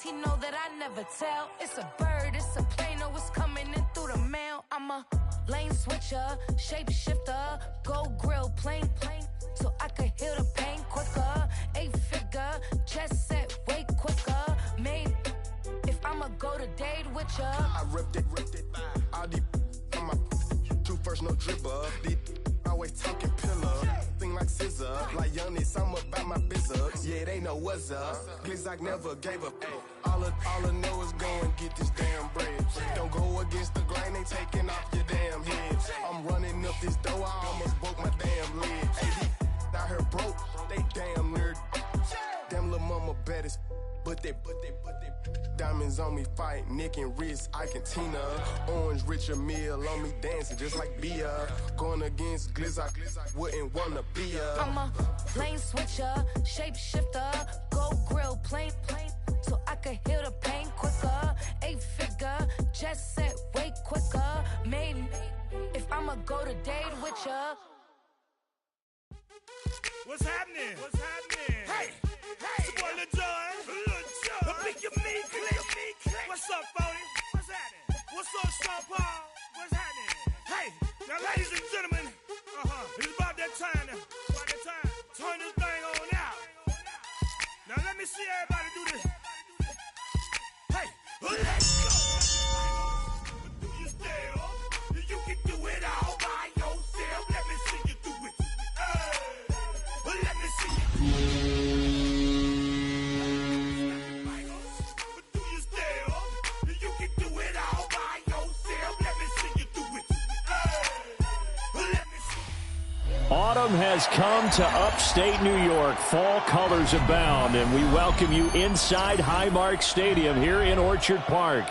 he know that I never tell. It's a bird, it's a plane, oh, it's coming in through the mail. I'm a lane switcher, shapeshifter, go grill, plane, so I could heal the pain quicker. 8-figure, jet set, way quicker. Made, if I'ma go to date with ya. I ripped it, all these on my true first, no dribble. These always talking pillar, thing like scissor. Like youngest, I'm about my business. Yeah, they know what's up. Glizzock never gave up. All I know is go and get this damn bread. Don't go against the grain, they taking off your damn head. I'm running up this door, I almost broke my damn leg. Hey, out here broke, they damn nerd. Damn little mama bad as but they diamonds on me fight, neck and wrist, I can Tina. Orange Richard Mill on me dancing just like beer. Going against Glizzock, wouldn't wanna be a. I'm a lane switcher, shapeshifter, go grill, plane, so I could heal the pain quicker. 8-figure, jet set, way quicker. Made, if I'ma go to date with ya. What's happening? What's happening? Hey, it's your boy Lil Jon. Pick your meat click. What's up, Phony? What's happening? What's up, Sean Paul? What's happening? Hey, now ladies and gentlemen, it's about that time now. Turn this thing on out. Now let me see everybody do this. Hey, let's go. Do you still? You can do it all by yourself. Let me see you do it. Let me see you. Do you still? You can do it all by yourself. Let me see you do it. Let me see. Autumn has come to upstate New York. Fall colors abound, and we welcome you inside Highmark Stadium here in Orchard Park.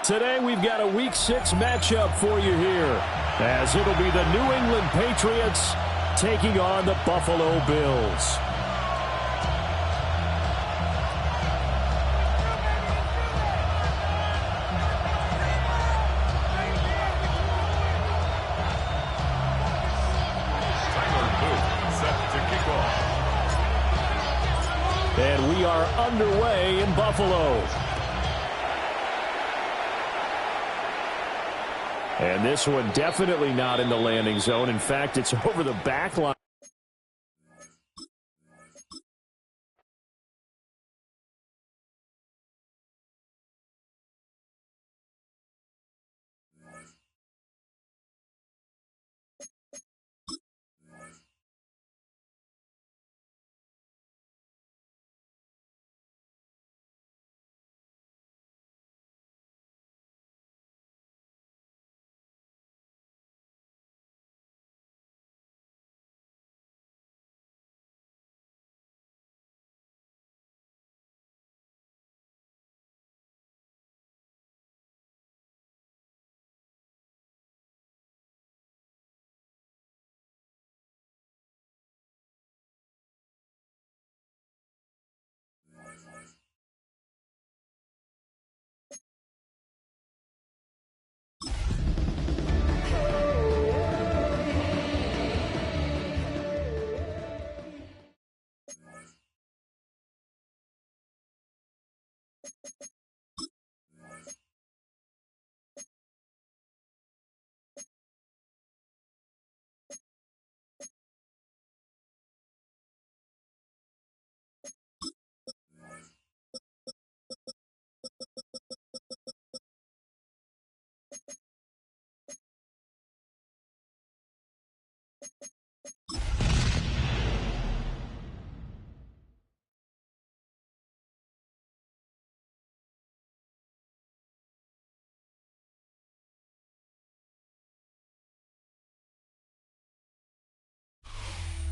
Today we've got a Week 6 matchup for you here, as it'll be the New England Patriots taking on the Buffalo Bills. And we are underway in Buffalo. And this one definitely not in the landing zone. In fact, it's over the back line.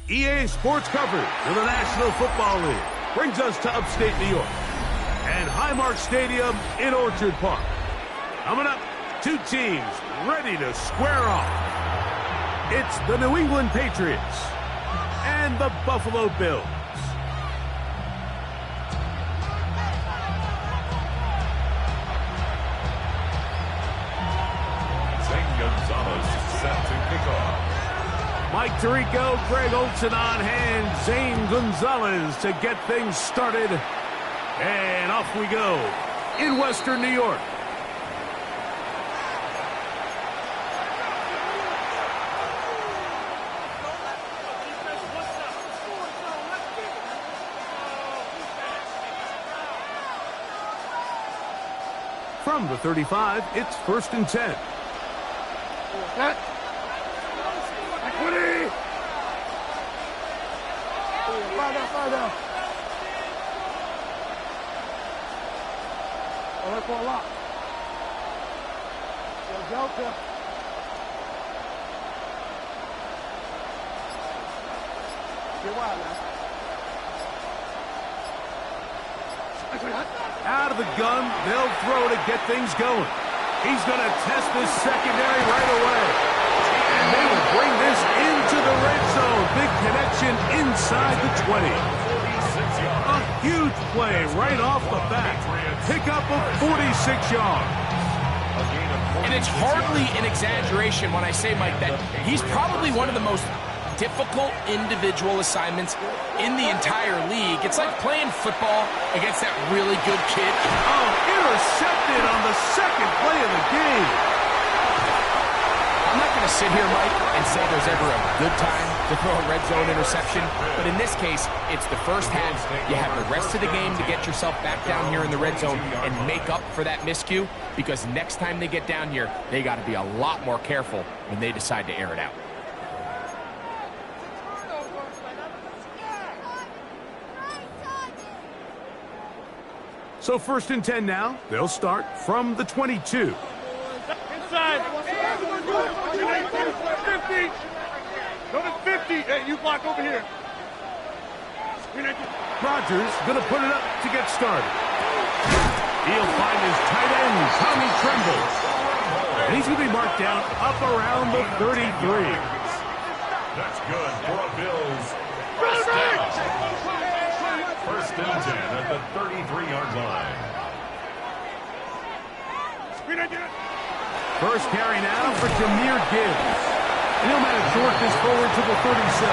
EA Sports coverage of the National Football League brings us to upstate New York and Highmark Stadium in Orchard Park. Coming up, two teams ready to square off. It's the New England Patriots and the Buffalo Bills. Set to kick off. Mike Tirico, Greg Olson on hand, Zane Gonzalez to get things started And off we go in Western New York. From the 35, it's 1st and 10. Equity! Fire down. Oh, let's go a lot. Delta. Get wild now. Out of the gun, they'll throw to get things going. He's going to test this secondary right away. And they will bring this into the red zone. Big connection inside the 20. A huge play right off the bat. Pick up of 46 yards. And it's hardly an exaggeration when I say, Mike, that he's probably one of the most difficult individual assignments in the entire league. It's like playing football against that really good kid. Oh, intercepted on the second play of the game. I'm not going to sit here, Mike, and say there's ever a good time to throw a red zone interception, but in this case, it's the first half. You have the rest of the game to get yourself back down here in the red zone and make up for that miscue, because next time they get down here, they got to be a lot more careful when they decide to air it out. So 1st and 10 now. They'll start from the 22. Inside. 50. Go to 50. Hey, you block over here. Rodgers going to put it up to get started. He'll find his tight end, Tommy Tremble. And he's going to be marked down up around the 33. That's good for a Bills. First down. 1st and 10 at the 33-yard line. First carry now for Jahmyr Gibbs. And he'll manage to work this forward to the 37.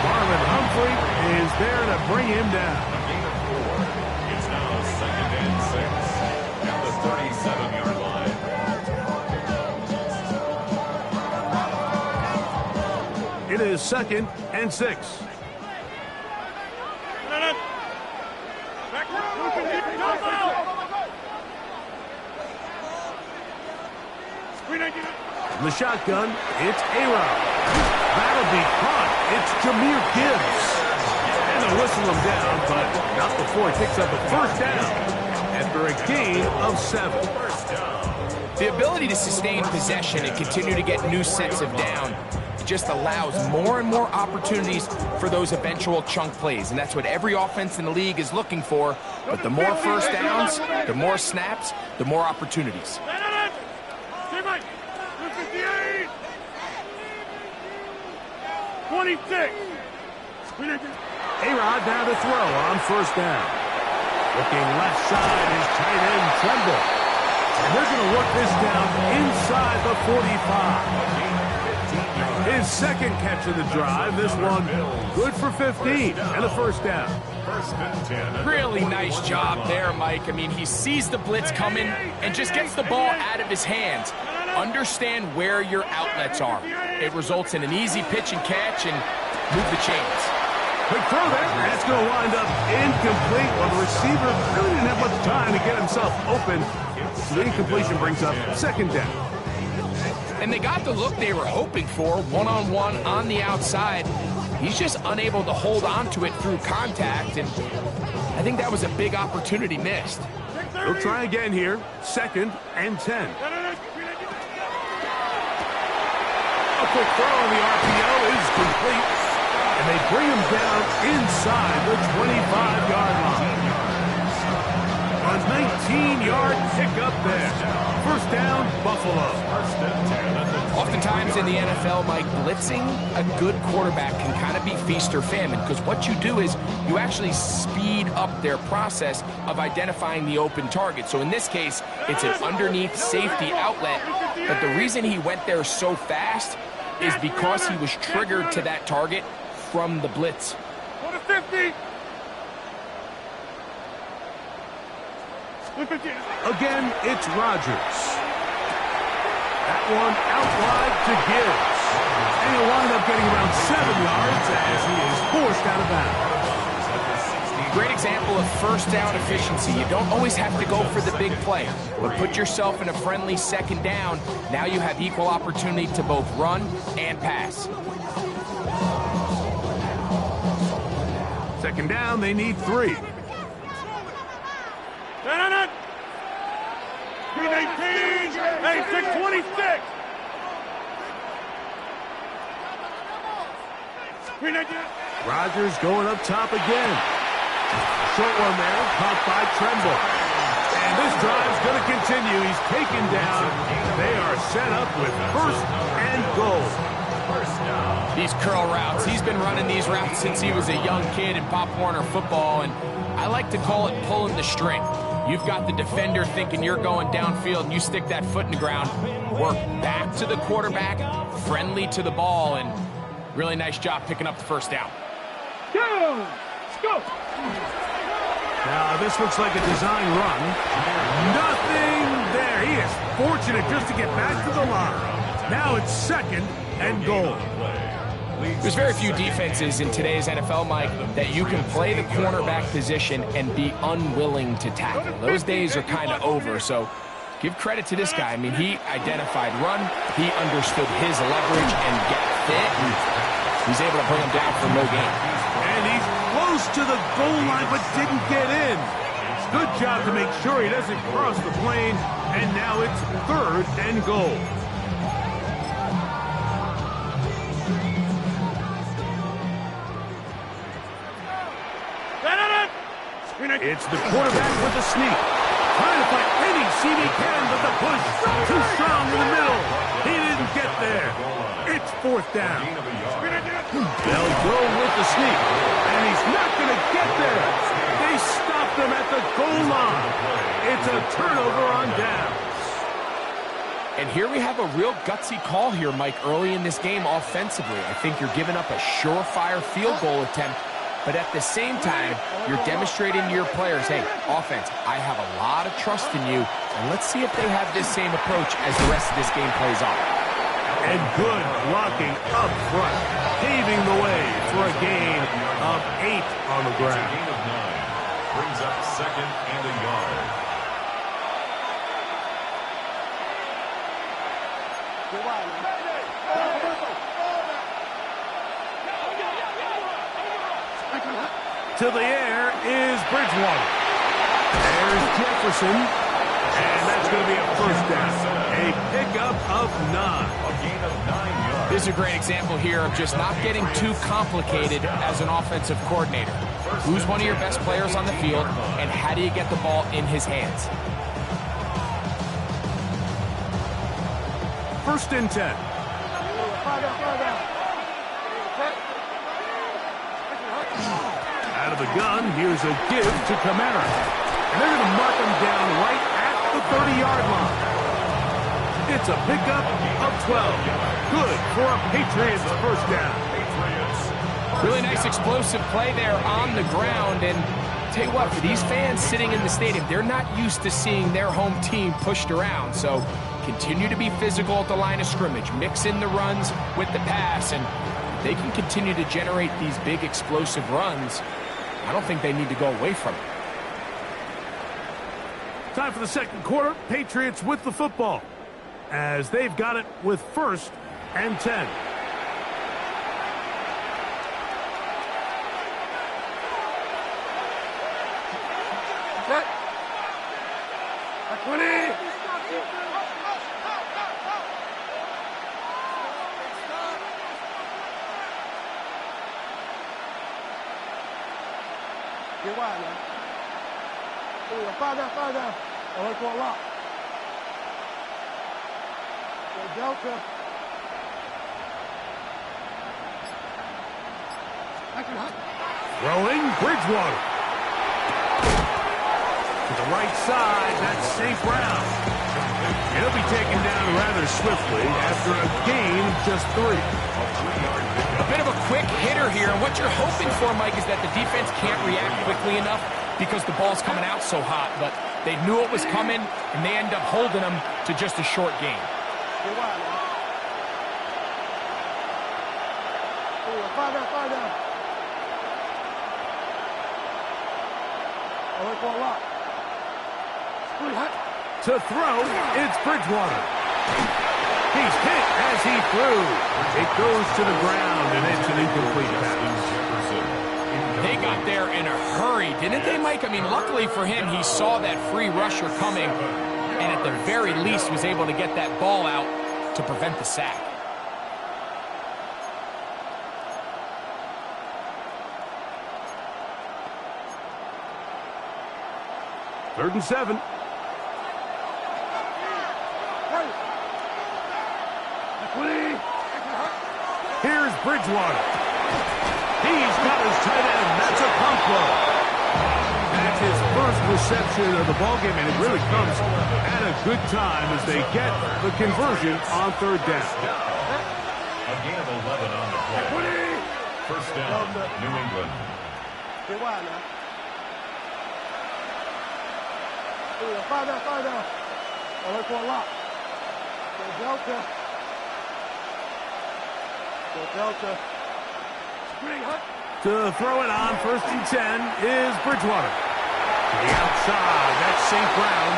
Marlon Humphrey is there to bring him down. A gain of 4. It's now 2nd and 6 at the 37-yard line. It is 2nd and 6. The shotgun, it's A-Rod. That'll be caught. It's Jahmyr Gibbs. And they'll whistle him down, but not before he picks up a 1st down after a gain of 7. The ability to sustain possession and continue to get new sets of down just allows more and more opportunities for those eventual chunk plays, and that's what every offense in the league is looking for. But the more 1st downs, the more snaps, the more opportunities. 26. A-Rod now to throw on 1st down. Looking left side is tight end Tremble. And they're going to work this down inside the 45. His 2nd catch of the drive. This one good for 15 and a 1st down. 1st and 10. Really nice job there, Mike. I mean, he sees the blitz coming and just gets the ball out of his hands. Understand where your outlets are. It results in an easy pitch and catch and move the chains. Quick throw there. That's going to wind up incomplete. Well, the receiver really didn't have much time to get himself open. So the incompletion brings up 2nd down. And they got the look they were hoping for, one-on-one on the outside. He's just unable to hold on to it through contact, and I think that was a big opportunity missed. They'll try again here. 2nd and 10. A quick throw on the RPO is complete. And they bring him down inside the 25-yard line. A 19-yard pickup there. 1st down, Buffalo. Oftentimes in the NFL, Mike, blitzing a good quarterback can kind of be feast or famine, because what you do is you actually speed up their process of identifying the open target. So in this case, it's an underneath safety outlet, but the reason he went there so fast is because he was triggered to that target from the blitz. Go to 50. Again, it's Rodgers. That one out wide to Gibbs. And he'll wind up getting around 7 yards as he is forced out of bounds. Great example of first down efficiency. You don't always have to go for the big play, but put yourself in a friendly second down. Now you have equal opportunity to both run and pass. Second down, they need 3. 319. hey, 626. 319. Rodgers going up top again. Short one there, caught by Tremble. And this drive's going to continue. He's taken down. They are set up with 1st and goal. These curl routes, he's been running these routes since he was a young kid in Pop Warner football, and I like to call it pulling the string. You've got the defender thinking you're going downfield, and you stick that foot in the ground, work back to the quarterback, friendly to the ball, and really nice job picking up the first down. Go! Let's go! Now, this looks like a design run. Nothing there. He is fortunate just to get back to the line. Now it's 2nd and goal. There's very few defenses in today's NFL, Mike, that you can play the cornerback position and be unwilling to tackle. Those days are kind of over, so give credit to this guy. I mean, he identified run, he understood his leverage and get fit, and he's able to bring him down for no gain. And he's close to the goal line, but didn't get in. Good job to make sure he doesn't cross the plane, and now it's 3rd and goal. It's the quarterback with the sneak. Trying to find any seam he can, but the push too strong in the middle. He didn't get there. It's 4th down. They'll go with the sneak, and he's not going to get there. They stopped him at the goal line. It's a turnover on downs. And here we have a real gutsy call here, Mike, early in this game offensively. I think you're giving up a surefire field goal attempt. But at the same time, you're demonstrating to your players, hey, offense, I have a lot of trust in you, and let's see if they have this same approach as the rest of this game plays on. And good blocking up front, paving the way for a gain of 8 on the ground. Gain of 9. Brings up 2nd and a yard. To the air is Bridgewater. There's Jefferson. And that's going to be a 1st down. A pickup of 9. A gain of 9 yards. This is a great example here of just not getting too complicated as an offensive coordinator. Who's one of your best players on the field, and how do you get the ball in his hands? 1st and 10. Out of the gun, here's a give to Kamara. And they're going to mark him down right at the 30-yard line. It's a pickup of 12. Good for a Patriots 1st down. Really nice explosive play there on the ground. And tell you what, for these fans sitting in the stadium, they're not used to seeing their home team pushed around. So continue to be physical at the line of scrimmage. Mix in the runs with the pass. And they can continue to generate these big explosive runs. I don't think they need to go away from it. Time for the 2nd quarter. Patriots with the football as they've got it with 1st and 10. Set. 20. Get wide now. Far down. I like a lot. Delta. Throwing Bridgewater. To the right side, that's St. Brown. He'll be taken down rather swiftly after a gain of just 3. A bit of a quick hitter here, and what you're hoping for, Mike, is that the defense can't react quickly enough because the ball's coming out so hot, but they knew it was coming, and they end up holding them to just a short game. To throw, it's Bridgewater. He's hit as he threw. It goes to the ground, and it's an incomplete pass. They got there in a hurry, didn't they, Mike? I mean, luckily for him, he saw that free rusher coming, and at the very least was able to get that ball out to prevent the sack. Third and 7. Here's Bridgewater. He's got his tight end. That's a pump ball. That's his first reception of the ballgame, and it really comes at a good time as they get the conversion on third down. A gain of 11 on the play. First down, New England. To throw it on first and 10 is Bridgewater. To the outside, that's St. Brown.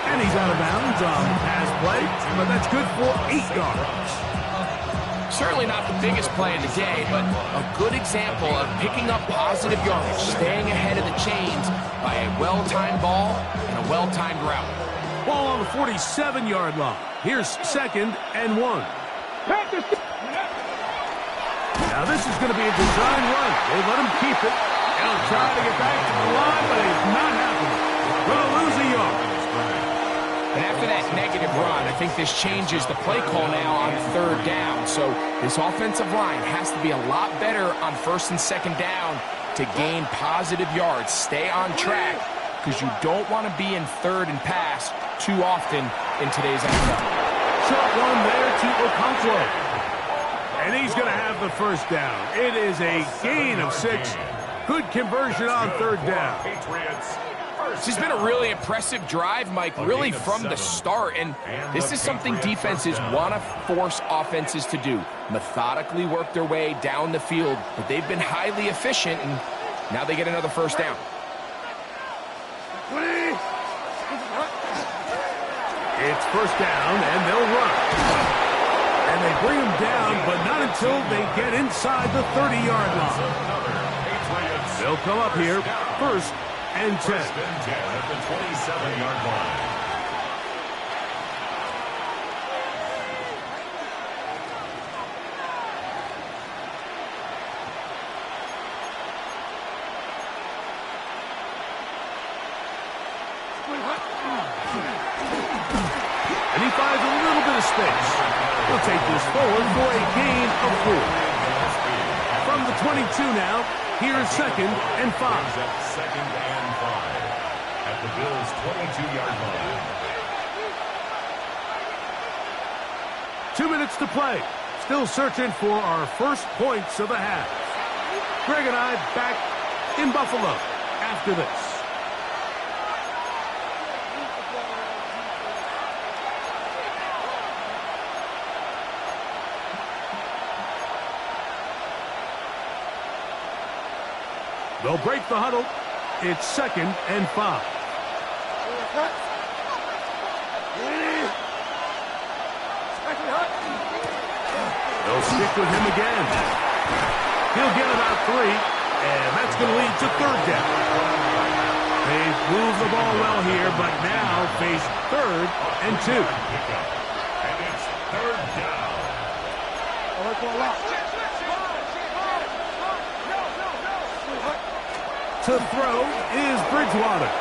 And he's out of bounds on the pass play, but that's good for 8 yards. Certainly not the biggest play of the day, but a good example of picking up positive yardage, staying ahead of the chains by a well-timed ball and a well-timed route. Ball on the 47-yard line. Here's second and 1. Now this is going to be a design run. They let him keep it. He'll try to get back to the line, but it's not happening. Going to lose a yard. And after that negative run, I think this changes the play call now on third down. So this offensive line has to be a lot better on first and second down to gain positive yards. Stay on track because you don't want to be in third and pass too often in today's NFL. Short one there to Okonkwo. And he's going to have the first down. It is a gain of 6. Good conversion on third down. This has been a really impressive drive, Mike, really from the start. And this is something defenses want to force offenses to do. Methodically work their way down the field. But they've been highly efficient, and now they get another first down. It's first down, and they'll run. And they bring him down, but not until they get inside the 30-yard line. They'll come up here, first and 10. First and 10 at the 27-yard line. And he finds a little bit of space. He'll take this forward for a gain of 4. From the 22 now, here's second and 5. Second and 5 at the Bills' 22-yard line. 2 minutes to play. Still searching for our first points of the half. Greg and I back in Buffalo after this. They'll break the huddle. It's second and 5. They'll stick with him again. He'll get about 3, and that's going to lead to third down. They've moved the ball well here, but now face third and 2. And it's third down. To throw is Bridgewater.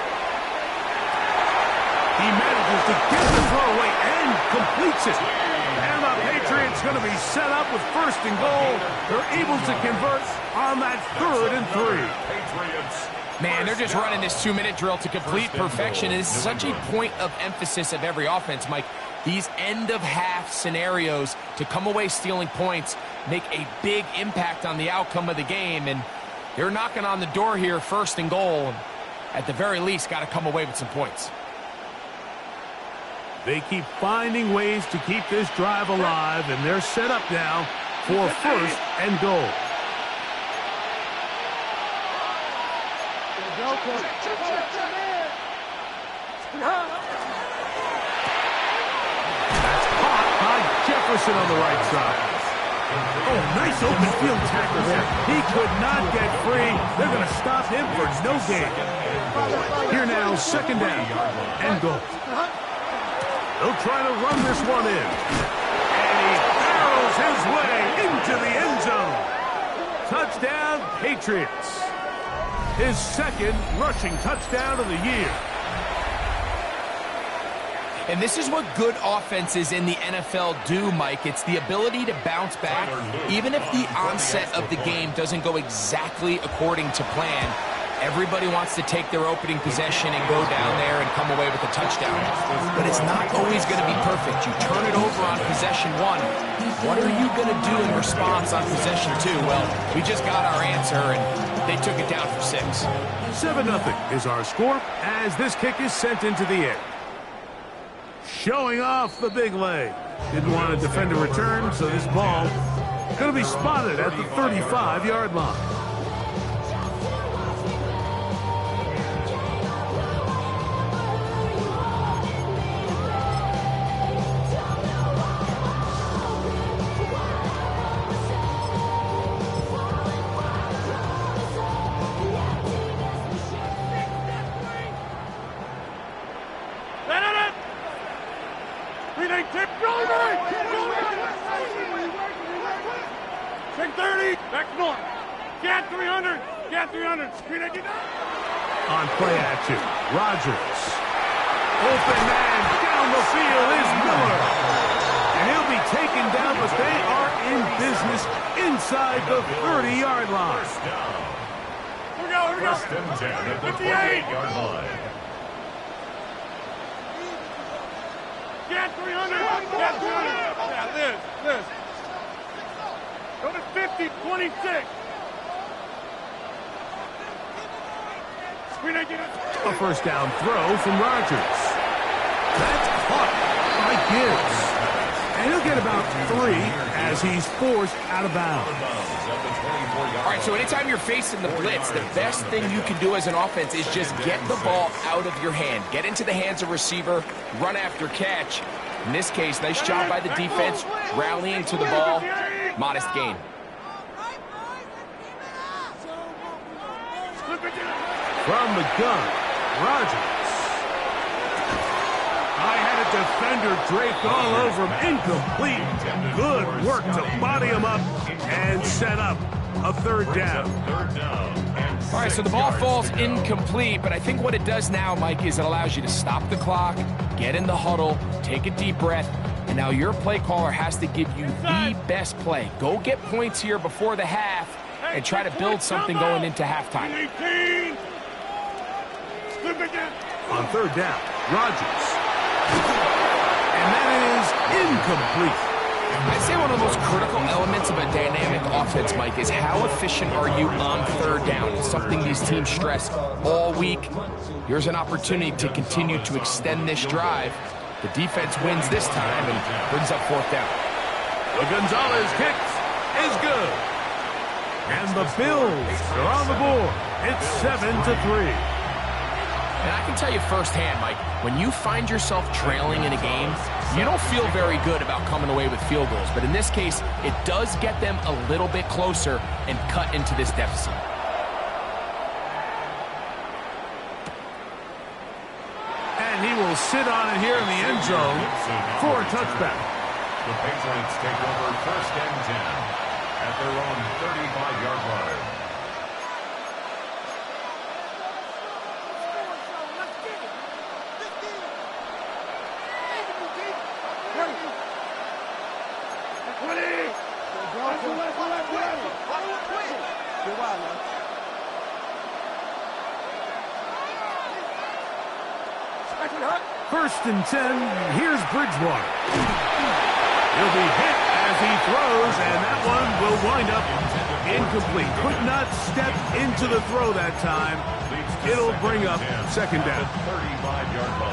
He manages to get the throw away and completes it. And the Patriots going to be set up with first and goal. They're able to convert on that third and 3. Man, they're just running this 2-minute drill to complete perfection. And this is such a point of emphasis of every offense, Mike. These end-of-half scenarios to come away stealing points make a big impact on the outcome of the game. And they're knocking on the door here, first and goal. at the very least, got to come away with some points. They keep finding ways to keep this drive alive, and they're set up now for first and goal. That's caught by Jefferson on the right side. Oh, nice open field tackle there. He could not get free. They're going to stop him for no gain. Here now, second down and goal. They'll try to run this one in. And he barrels his way into the end zone. Touchdown, Patriots. His second rushing touchdown of the year. And this is what good offenses in the NFL do, Mike. It's the ability to bounce back, even if the onset of the game doesn't go exactly according to plan. Everybody wants to take their opening possession and go down there and come away with a touchdown. But it's not always going to be perfect. You turn it over on possession one. What are you going to do in response on possession two? Well, we just got our answer, and they took it down for 6. 7-0 is our score as this kick is sent into the air. Showing off the big leg. Didn't want to defend a return, so this ball going to be spotted at the 35-yard line. On play action, Rodgers. Open man down the field is Miller. And he'll be taken down, but they are in business inside the 30-yard line. Here we go. First and 10 at the 28-yard line. Get 300. Get 300. Yeah, Liz. Go to 50, 26. A first down throw from Rodgers. That's caught by Gibbs. And he'll get about 3 as he's forced out of bounds. All right, so anytime you're facing the blitz, the best thing you can do as an offense is just get the ball out of your hand. Get into the hands of receiver, run after catch. In this case, nice job by the defense, rallying to the ball. Modest gain. From the gun, Rodgers. I had a defender draped all over him. Incomplete. Good work to body him up and set up a third down. All right, so the ball falls incomplete, but I think what it does now, Mike, is it allows you to stop the clock, get in the huddle, take a deep breath, and now your play caller has to give you the best play. Go get points here before the half and try to build something going into halftime. On third down, Rodgers. And that is incomplete. I'd say one of the most critical elements of a dynamic offense, Mike, is how efficient are you on third down? It's something these teams stress all week. Here's an opportunity to continue to extend this drive. The defense wins this time and brings up fourth down. The Gonzalez kick is good. And the Bills are on the board. It's 7-3. And I can tell you firsthand, Mike, when you find yourself trailing in a game, you don't feel very good about coming away with field goals. But in this case, it does get them a little bit closer and cut into this deficit. And he will sit on it here in the end zone for a touchback. The Patriots take over first and 10 at their own 35-yard line. First and 10, here's Bridgewater. He'll be hit as he throws, and that one will wind up Incomplete. Could not step into the throw that time. It'll bring up second down.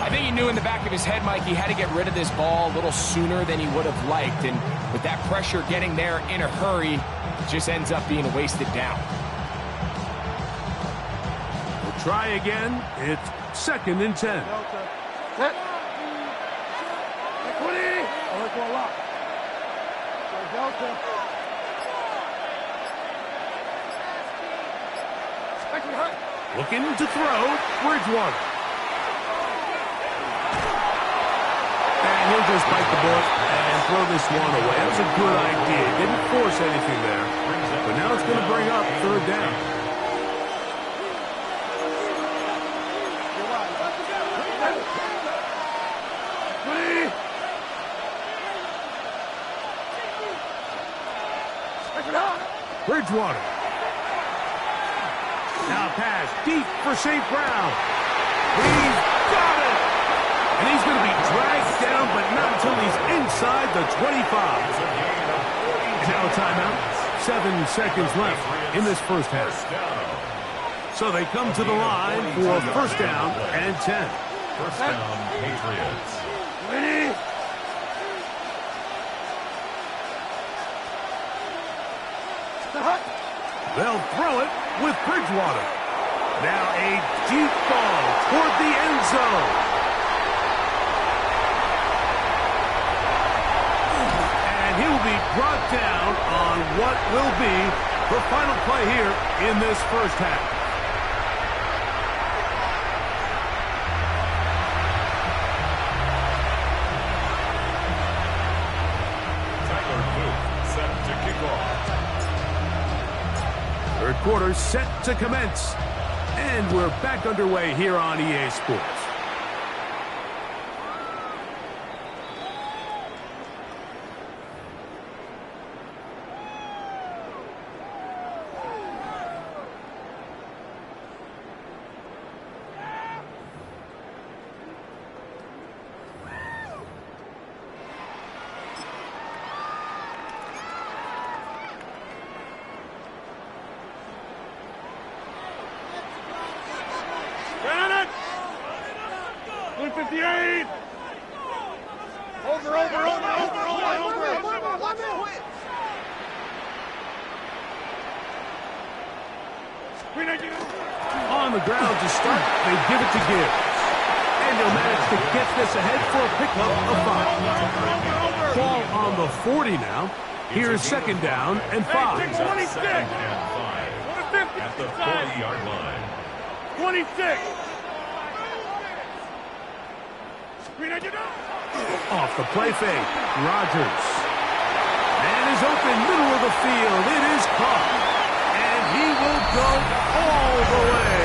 I think he knew in the back of his head, Mike, he had to get rid of this ball a little sooner than he would have liked. And with that pressure getting there in a hurry, it just ends up being a wasted down. We'll try again. It's 2nd and 10. Looking to throw, Bridgewater. And he'll just bite the bullet and throw this one away. That was a good idea. Didn't force anything there. But now it's going to bring up 3rd down. Bridgewater. Now pass deep for St. Brown. He's got it! And he's going to be dragged down, but not until he's inside the 25. And now a timeout. 7 seconds left in this first half. So they come to the line for 1st down and 10. 1st down, Patriots. They'll throw it with Bridgewater. Now a deep ball toward the end zone. And he will be brought down on what will be the final play here in this first half. Third quarter set to commence. And we're back underway here on EA Sports. On the ground to start, they give it to Gibbs. And he'll manage to get this ahead for a pickup of 5. Ball on the 40 now. Here's 2nd down and 5. 26. At the 40-yard line. 26. Off the play fake, Rodgers. Man is open, middle of the field. It is caught. And he will go all the way.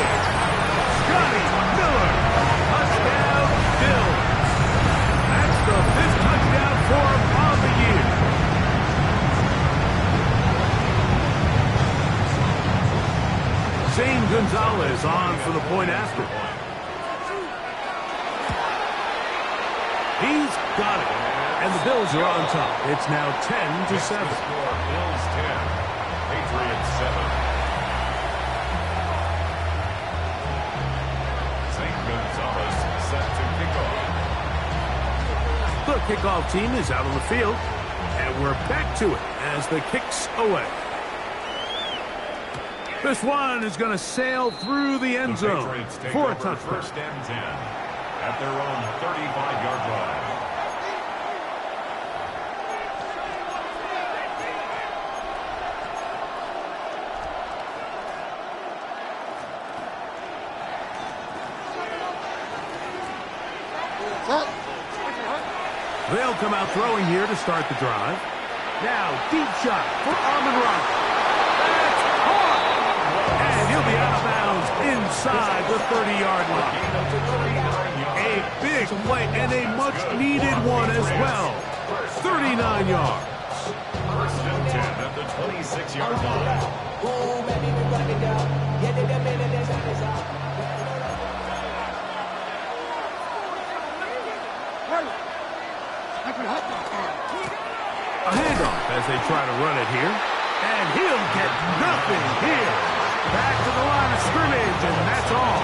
Scotty Miller. Touchdown, Bills. That's the 5th touchdown for him on the year. Zane Gonzalez on for the point after. He's got it. And the Bills are on top. It's now 10-7. Bills 10. Patriots 7. St. Gonzalez set to kick off. The kickoff team is out on the field. And we're back to it as the kick's away. This one is going to sail through the end zone for a touchdown. 1st and 10 at their own 35-yard line. They'll come out throwing here to start the drive. Now, deep shot for Amon-Ra. That's caught! And he'll be out of bounds inside the 30-yard line. A big play and a much-needed one as well. 39 yards. 1st and 10 at the 26-yard line. A handoff as they try to run it here. And he'll get nothing here. Back to the line of scrimmage, and that's all.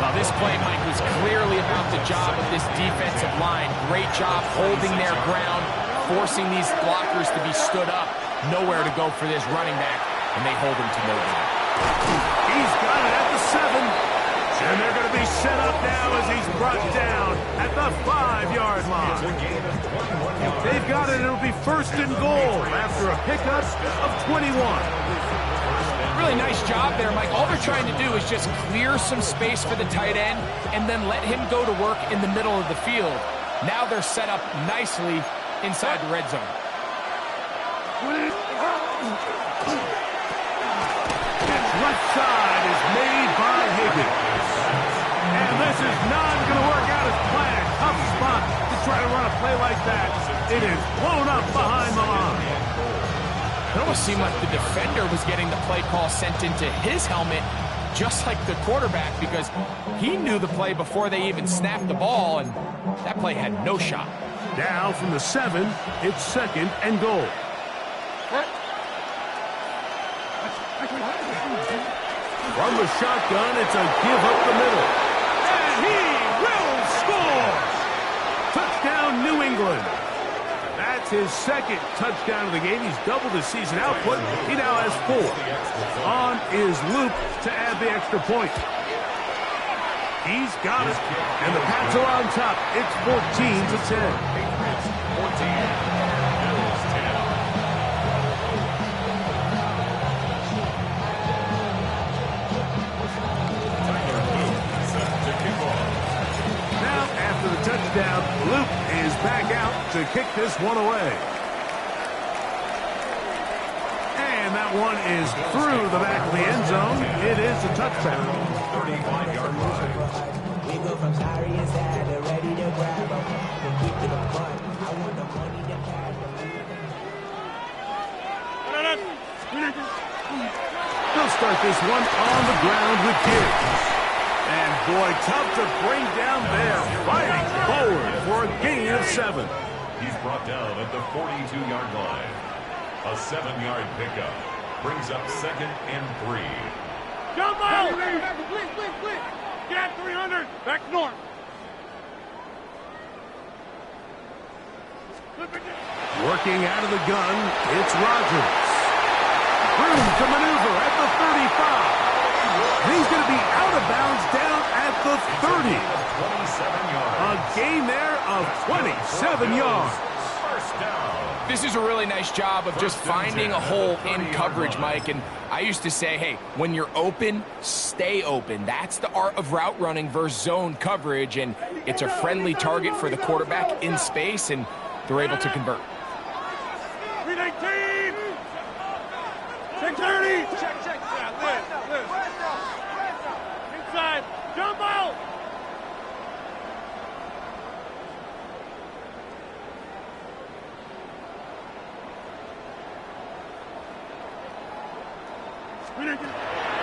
Well, this play, Mike, was clearly about the job of this defensive line. Great job holding their ground, forcing these blockers to be stood up. Nowhere to go for this running back, and they hold him to no gain. He's got it at the 7. And they're going to be set up now as he's brought down at the 5-yard line. They've got it, it'll be 1st and goal after a pickup of 21. Really nice job there, Mike. All they're trying to do is just clear some space for the tight end and then let him go to work in the middle of the field. Now they're set up nicely inside the red zone. Left side is made by Higgins. And this is not going to work out as planned. Tough spot to try to run a play like that. It is blown up behind the line. It almost seemed like the defender was getting the play call sent into his helmet, just like the quarterback, because he knew the play before they even snapped the ball, and that play had no shot. Now from the 7, it's 2nd and goal. From the shotgun, it's a give up the middle. And he will score! Touchdown, New England. That's his 2nd touchdown of the game. He's doubled his season output. He now has 4. On is Luke to add the extra point. He's got it. And the Pats are on top. It's 14-10. Touchdown. Luke is back out to kick this one away. And that one is through the back of the end zone. It is a touchdown. 35-yard line. We go from sorry and sad to ready to grab them. And keep to the fun. I want the money to carry them. They'll start this one on the ground with Gibbs. And boy, tough to bring down there. Fighting forward for a gain of 7. He's brought down at the 42-yard line. A 7-yard pickup brings up 2nd and 3. Jump out! Blitz! Get at 300! Back north! Working out of the gun, it's Rodgers. Room to maneuver at the 35. He's going to be out of bounds down at the 30. 27 yards. A gain there of 27 yards. First down. This is a really nice job of just finding a hole in coverage, Mike. And I used to say, hey, when you're open, stay open. That's the art of route running versus zone coverage. And it's a friendly target for the quarterback in space, and they're able to convert. 319! 630! Check. Liz. Inside. Jump out!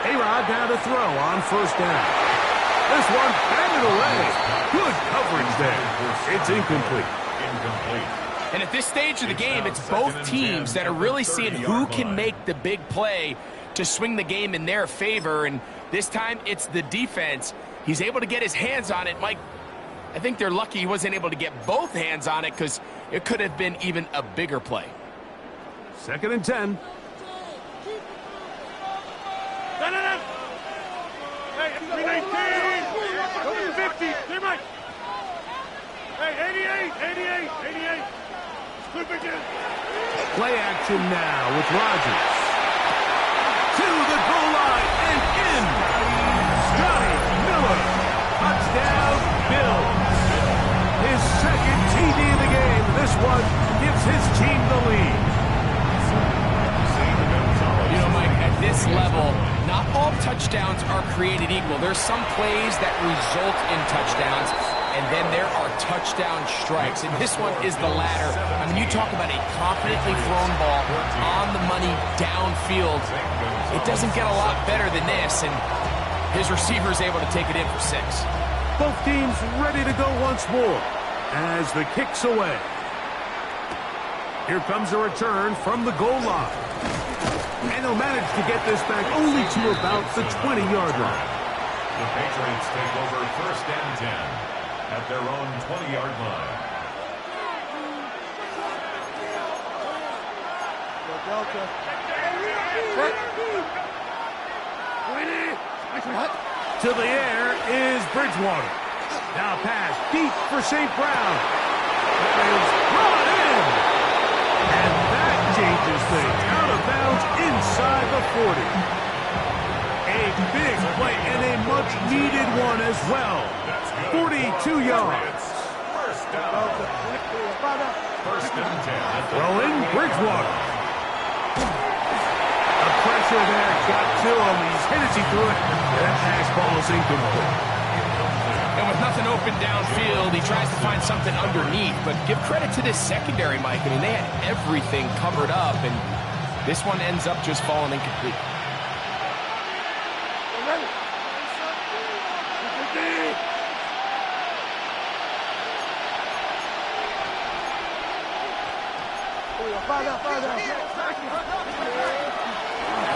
A-Rod down to throw on 1st down. This one batted away. Good coverage there. It's incomplete. And at this stage of the game, it's both teams that are really seeing who can make the big play to swing the game in their favor. And this time, it's the defense. He's able to get his hands on it. Mike, I think they're lucky he wasn't able to get both hands on it, because it could have been even a bigger play. 2nd and 10. Hey, 319! 50! Clear Mike! Hey, 88! Play action now with Rodgers. To the goal line and in. Scotty Miller. Touchdown, Bill. His 2nd TD of the game. This one gives his team the lead. You know, Mike, at this level, not all touchdowns are created equal. There's some plays that result in touchdowns, and then there are touchdown strikes, and this one is the latter. I mean, you talk about a confidently thrown ball on the money downfield. It doesn't get a lot better than this, and his receiver is able to take it in for 6. Both teams ready to go once more as the kick's away. Here comes a return from the goal line. And they'll manage to get this back only to about the 20-yard line. The Patriots take over 1st and 10 at their own 20-yard line. To the air is Bridgewater. Now pass deep for St. Brown. That is brought in. And that changes things. Out of bounds inside the 40. A big play and a much-needed one as well. 42 yards. First down. 1st and 10. Throwing Bridgewater. The pressure there got to him. He's hit as he threw it. That pass ball is incomplete. And with nothing open downfield, he tries to find something underneath. But give credit to this secondary, Mike. I mean, they had everything covered up, and this one ends up just falling incomplete.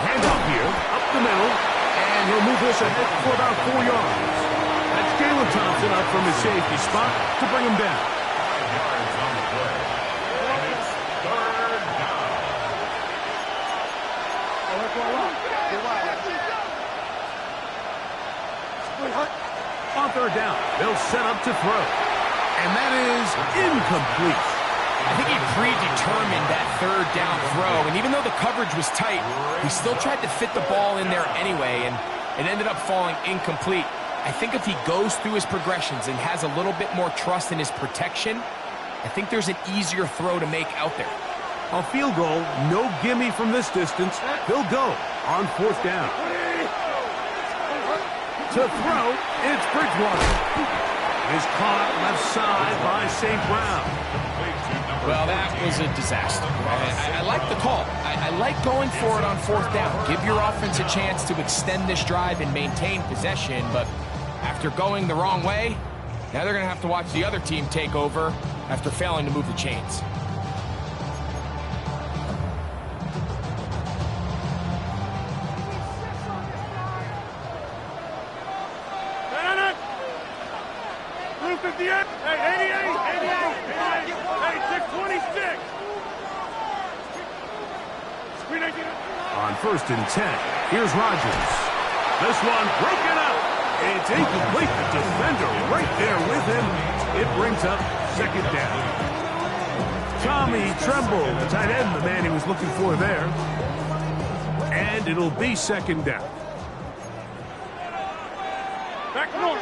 Handoff here, up the middle, and he'll move this ahead for about 4 yards. That's Jalen Thompson up from his safety spot to bring him down. 5 yards on the play. And it's 3rd down. On 3rd down, they'll set up to throw. And that is incomplete. I think he predetermined that 3rd down throw, and even though the coverage was tight, he still tried to fit the ball in there anyway, and it ended up falling incomplete. I think if he goes through his progressions and has a little bit more trust in his protection, I think there's an easier throw to make out there. A field goal, no gimme from this distance. He'll go on 4th down. To throw, it's Bridgewater. Is caught left side by St. Brown. Well, that was a disaster. I like the call. I like going for it on 4th down. Give your offense a chance to extend this drive and maintain possession, but after going the wrong way, now they're going to have to watch the other team take over after failing to move the chains. On 1st and 10, here's Rodgers. This one broken up. It's incomplete. The defender right there with him. It brings up 2nd down. Tommy Tremble, the tight end, the man he was looking for there. And it'll be 2nd down. Back north.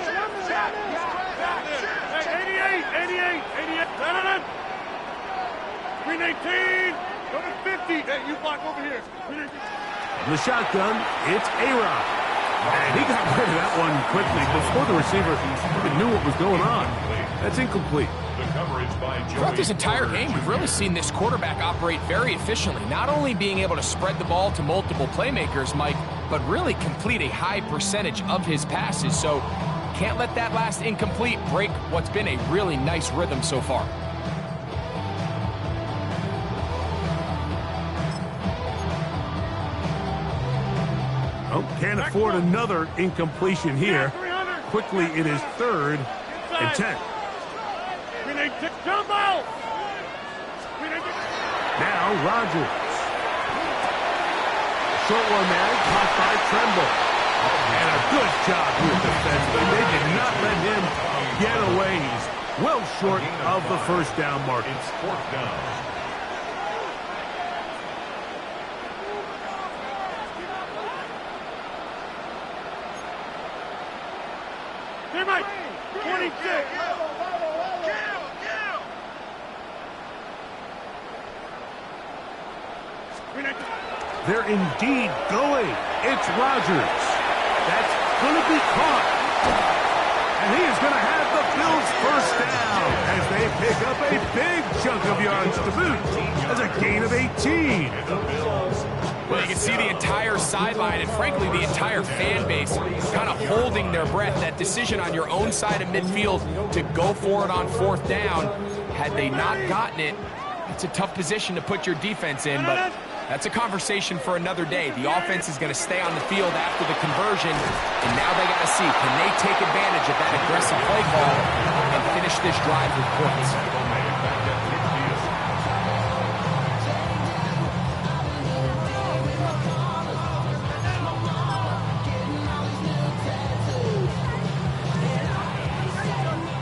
88. 319. Go to 50. Hey, you block over here. The shotgun, it's A-Rod. And he got rid of that one quickly before the receiver even knew what was going on. That's incomplete. Throughout this entire game, we've really seen this quarterback operate very efficiently, not only being able to spread the ball to multiple playmakers, Mike, but really complete a high percentage of his passes. So can't let that last incomplete break what's been a really nice rhythm so far. Oh, can't afford another incompletion here. Quickly, it is 3rd and 10. Now, Rodgers. Short one there, caught by Tremble. And a good job here defensively. They did not let him get away. He's well short of the 1st down mark. It's 4th down. Hey, Mike. 26. They're indeed going. It's Rodgers. That's going to be caught. And he is going to have the Bills 1st down as they pick up a big chunk of yards to boot as a gain of 18. Well, you can see the entire sideline and, frankly, the entire fan base kind of holding their breath. That decision on your own side of midfield to go for it on 4th down, had they not gotten it, It's a tough position to put your defense in, but that's a conversation for another day. The offense is going to stay on the field after the conversion, and now they got to see, can they take advantage of that aggressive play call and finish this drive with points?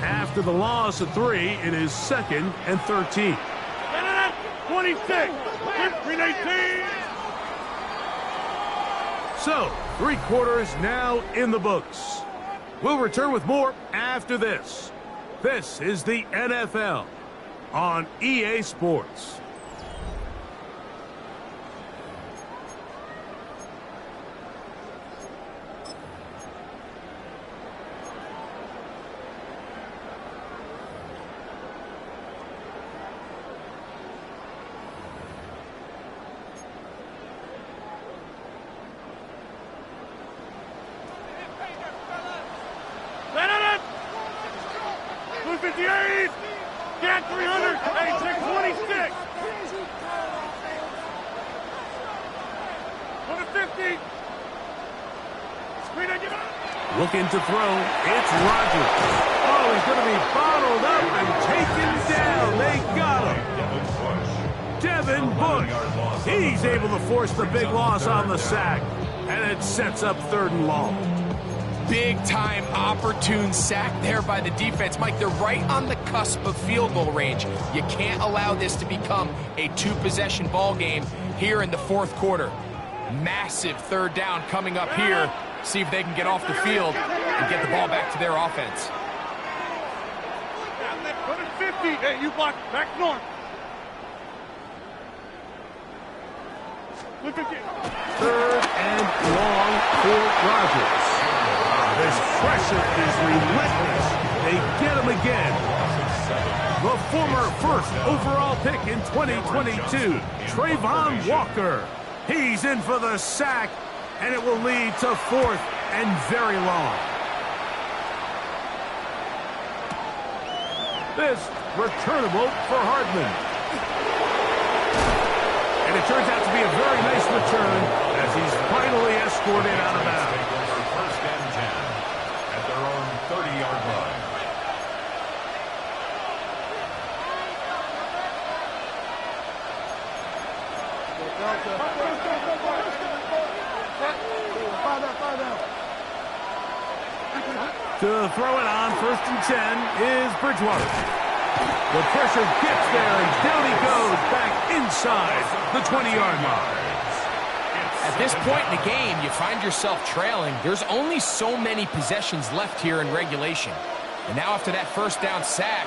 After the loss of 3, it is 2nd and 13. 26, 319. So, 3 quarters now in the books. We'll return with more after this. This is the NFL on EA Sports. Get 300. Hey, 626. 150. Screen it. Looking to throw. It's Rodgers. Oh, he's going to be bottled up and taken down. They got him. Devin Bush. He's able to force the big loss on the sack. And it sets up 3rd and long. Big-time opportune sack there by the defense. Mike, they're right on the cusp of field goal range. You can't allow this to become a 2-possession ball game here in the 4th quarter. Massive 3rd down coming up here. See if they can get off the field and get the ball back to their offense. 50. Hey, you block back north. 3rd and long for Rodgers. This pressure is relentless. They get him again. The former 1st overall pick in 2022, Trayvon Walker. He's in for the sack, and it will lead to 4th and very long. This returnable for Hardman. And it turns out to be a very nice return as he's finally escorted out of bounds. 30-yard line. To throw it on 1st and 10 is Bridgewater. The pressure gets there, and down he goes back inside the 20-yard line. At this point in the game, you find yourself trailing. There's only so many possessions left here in regulation. And now after that 1st down sack,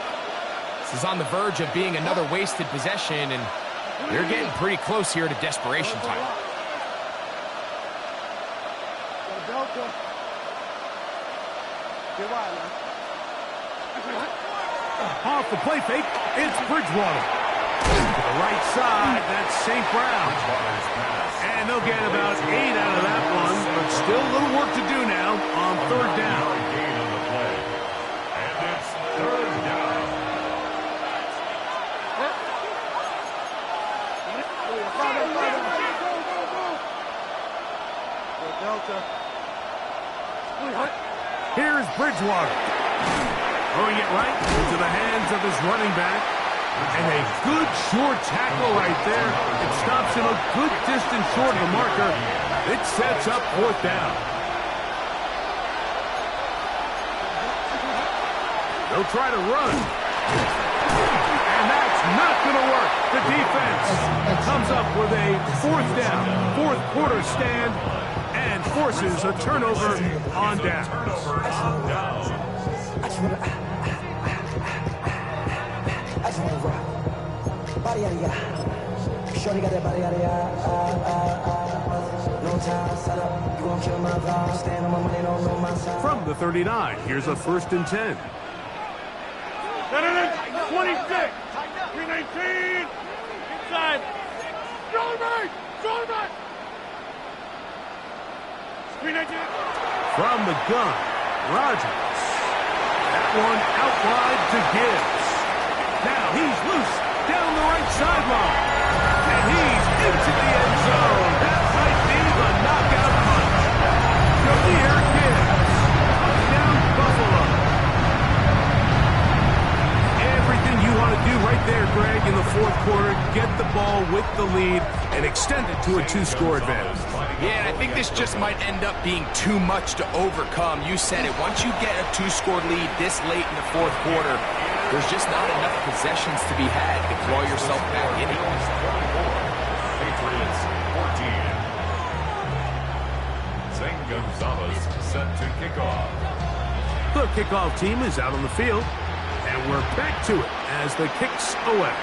this is on the verge of being another wasted possession, and they're getting pretty close here to desperation time. Off the play fake, it's Bridgewater. To the right side, that's St. Brown. And they'll get about 8 out of that one, but still a little work to do now on 3rd down. And it's 3rd down. Here's Bridgewater. Throwing it right into the hands of his running back. And a good short tackle right there. It stops him a good distance short of the marker. It sets up 4th down. They'll try to run. And that's not going to work. The defense comes up with a 4th down, 4th quarter stand, and forces a turnover on down. Body out of ya. Shorty got that body out of ya. No time, set up. You gon' kill my vibe. Stand on my money, don't know my side. From the 39, here's a 1st and 10. 26, 319. Inside. Shoulder back. Screen again. From the gun, Rodgers. That one out wide to Gibbs. Now he's loose down the right sideline. And he's into the end zone. That might be the knockout punch. Jameer Gibbs. Touchdown, Buffalo. Everything you want to do right there, Greg, in the fourth quarter. Get the ball with the lead and extend it to a 2-score advantage. Yeah, and I think this just might end up being too much to overcome. You said it. Once you get a 2-score lead this late in the fourth quarter, there's just not enough possessions to be had to claw yourself back in it. Patriots 14. Zane Gonzalez set to kick off. The kickoff team is out on the field, and we're back to it as the kick's away.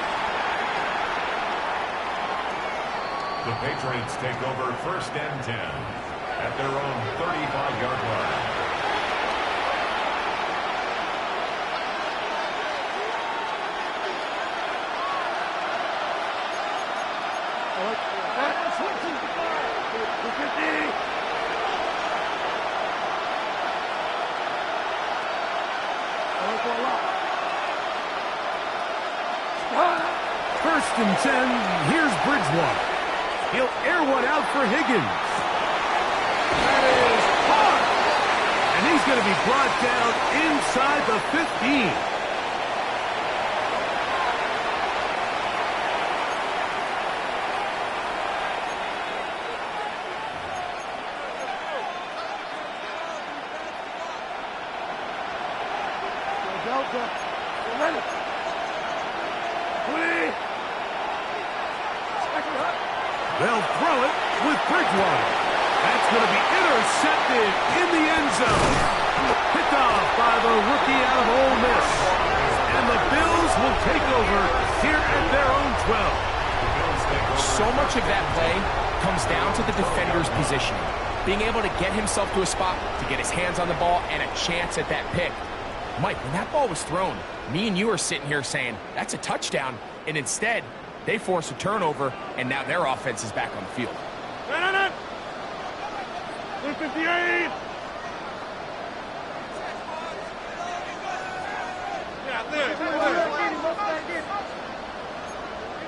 The Patriots take over 1st and 10 at their own 35-yard line. First and 10, here's Bridgewater. He'll air one out for Higgins. That is caught. And he's going to be brought down inside the 15. They'll throw it with Bridgewater. That's going to be intercepted in the end zone. Picked off by the rookie out of Ole Miss. And the Bills will take over here at their own 12. So much of that play comes down to the defender's positioning. Being able to get himself to a spot, to get his hands on the ball, and a chance at that pick. Mike, when that ball was thrown, me and you are sitting here saying, that's a touchdown. And instead, they force a turnover, and now their offense is back on the field. 158. Yeah, there.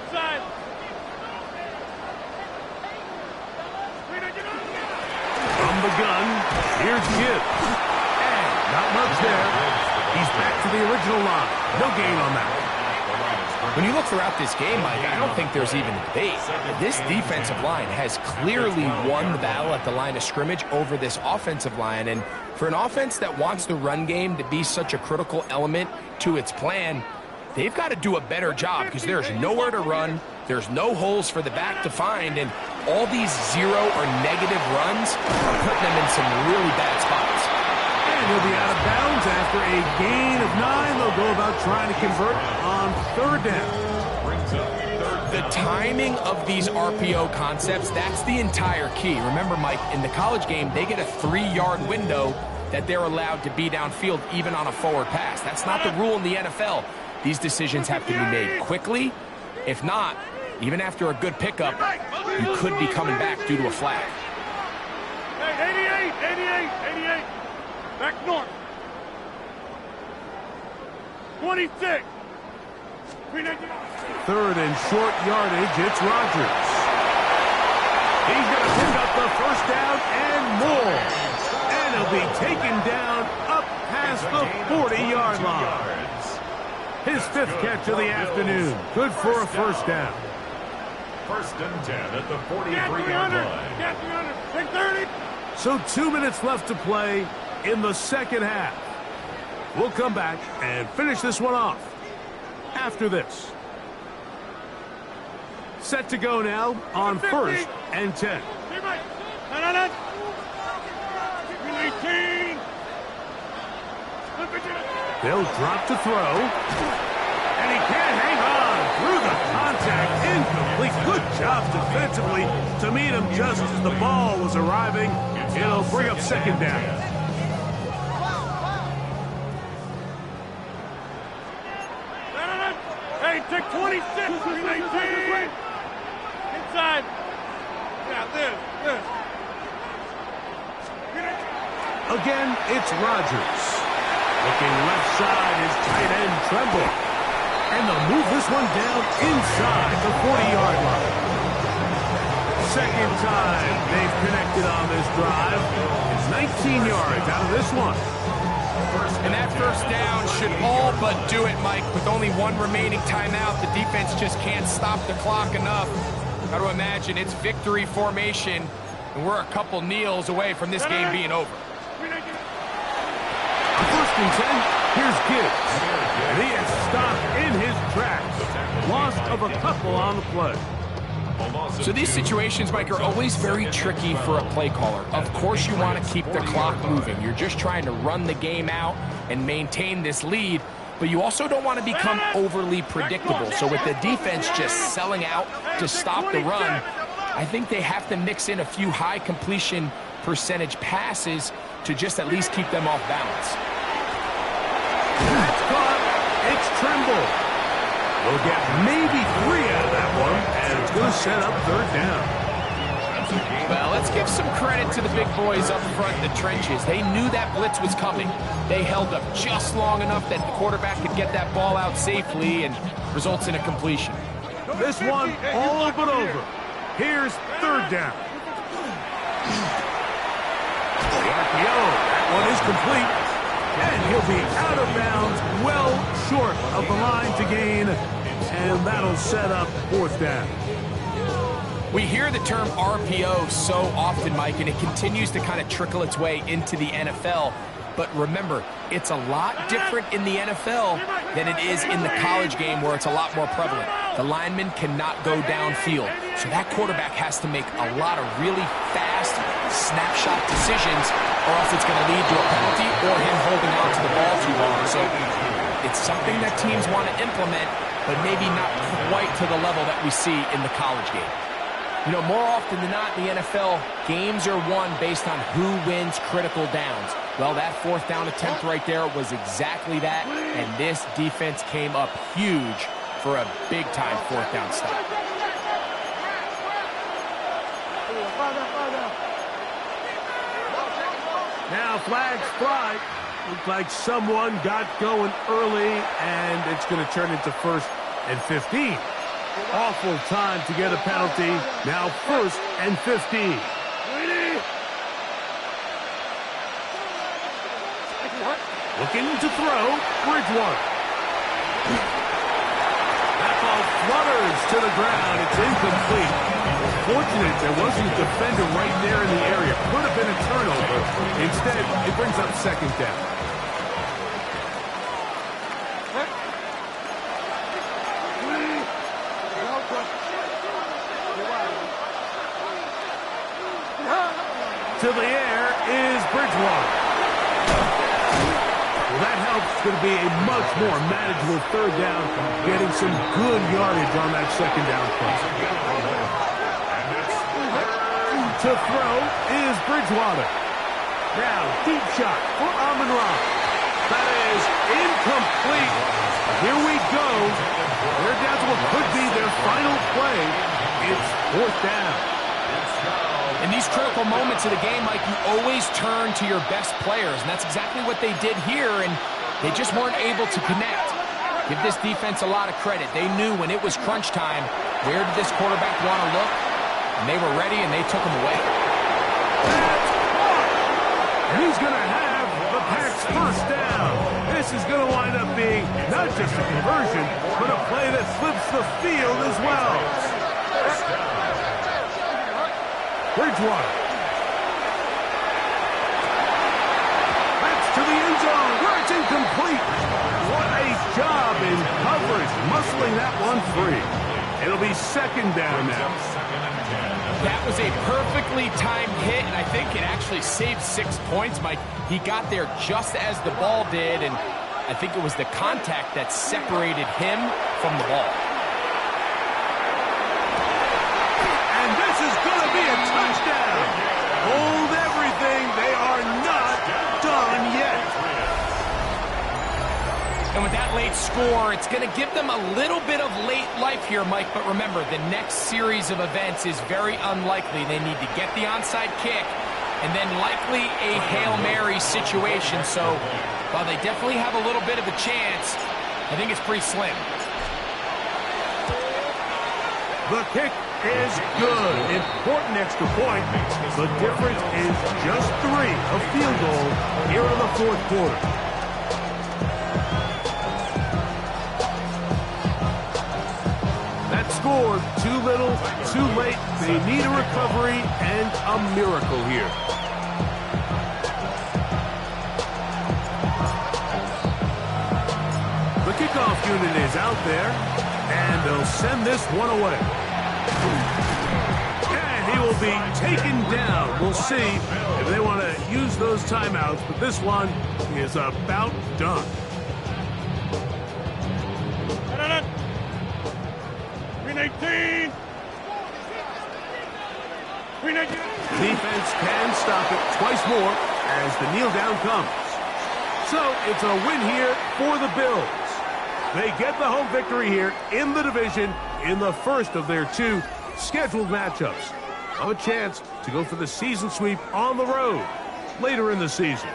Inside. From the gun, here's Gibbs. And not much there. He's back to the original line. No gain on that. When you look throughout this game, Mike, I don't think there's even a debate. This defensive line has clearly won the battle at the line of scrimmage over this offensive line. And for an offense that wants the run game to be such a critical element to its plan, they've got to do a better job because there's nowhere to run. There's no holes for the back to find. And all these 0 or negative runs are putting them in some really bad spots. And he'll be out of bounds after a gain of 9. They'll go about trying to convert on 3rd down. The timing of these RPO concepts, that's the entire key. Remember, Mike, in the college game, they get a 3-yard window that they're allowed to be downfield even on a forward pass. That's not the rule in the NFL. These decisions have to be made quickly. If not, even after a good pickup, you could be coming back due to a flag. 88. Back north. 26. 3rd and short yardage, it's Rodgers. He's going to pick up the 1st down and more. And he'll be taken down up past the 40-yard line. His 5th catch of the afternoon. Good for a 1st down. 1st and 10 at the 43-yard line. Get 300. 30. So 2 minutes left to play in the second half. We'll come back and finish this one off after this. Set to go now on 1st and 10. 18. They'll drop to throw. And he can't hang on through the contact. Incomplete. Good job defensively to meet him just as the ball was arriving. It'll bring up 2nd down. Hey, take 26. 18. Inside. Yeah, this. Again, it's Rodgers. Looking left side is tight end Tremble. And they'll move this one down inside the 40-yard line. Second time they've connected on this drive. It's 19 yards out of this one. And that first down should all but do it, Mike. With only one remaining timeout, the defense just can't stop the clock enough. Got to imagine it's victory formation, and we're a couple kneels away from this game being over. First and 10, here's Gibbs. And he is stopped in his tracks. Loss of a couple on the play. So these situations, Mike, are always very tricky for a play caller. Of course you want to keep the clock moving. You're just trying to run the game out and maintain this lead, but you also don't want to become overly predictable. So with the defense just selling out to stop the run, I think they have to mix in a few high completion percentage passes to just at least keep them off balance. That's caught. It's Trimble. We'll get maybe 3 out of that one, and it's going to set up third down. Well, let's give some credit to the big boys up front in the trenches. They knew that blitz was coming. They held up just long enough that the quarterback could get that ball out safely and results in a completion. This one all but over. Here's third down. The RPO, that one is complete. And he'll be out of bounds, well short of the line to gain. And that'll set up fourth down. We hear the term RPO so often, Mike, and it continues to kind of trickle its way into the NFL. But remember, it's a lot different in the NFL than it is in the college game where it's a lot more prevalent. The lineman cannot go downfield, so that quarterback has to make a lot of really fast snapshot decisions, or else it's going to lead to a penalty or him holding on to the ball too long. So it's something that teams want to implement, but maybe not quite to the level that we see in the college game. You know, more often than not in the NFL, games are won based on who wins critical downs. Well, that fourth down attempt right there was exactly that, and this defense came up huge for a big-time fourth down stop. Now flags fly. Looks like someone got going early, and it's going to turn into first and 15. Awful time to get a penalty. Now first and 15. Looking to throw, Bridgewater. That ball flutters to the ground. It's incomplete. Fortunate there wasn't a defender right there in the area. Could have been a turnover. Instead, it brings up second down. To the air is Bridgewater. Well, that helps. It's going to be a much more manageable third down, getting some good yardage on that second down play. To throw is Bridgewater. Now, deep shot for Amon-Ra. That is incomplete. Here we go. They're down to what could be their final play. It's fourth down. In these critical moments of the game, Mike, you always turn to your best players, and that's exactly what they did here, and they just weren't able to connect. Give this defense a lot of credit. They knew when it was crunch time, where did this quarterback want to look, and they were ready, and they took him away. And he's going to have the Pack's first down. This is going to wind up being not just a conversion, but a play that flips the field as well. Bridgewater. That's to the end zone, where it's incomplete. What a job in coverage, muscling that one free. It'll be second down now. That was a perfectly timed hit, and I think it actually saved 6 points, Mike. He got there just as the ball did, and I think it was the contact that separated him from the ball. Touchdown! Hold everything. They are not done yet. And with that late score, it's going to give them a little bit of late life here, Mike. But remember, the next series of events is very unlikely. They need to get the onside kick and then likely a Hail Mary situation. So while they definitely have a little bit of a chance, I think it's pretty slim. The kick is good. Important extra point. The difference is just 3, a field goal here in the fourth quarter. That score, too little, too late. They need a recovery and a miracle here. The kickoff unit is out there, and they'll send this one away. And he will be taken down. We'll see if they want to use those timeouts, but this one is about done. Green 18. Defense can stop it twice more as the kneel down comes. So it's a win here for the Bills. They get the home victory here in the division in the first of their 2 scheduled matchups. Have a chance to go for the season sweep on the road later in the season.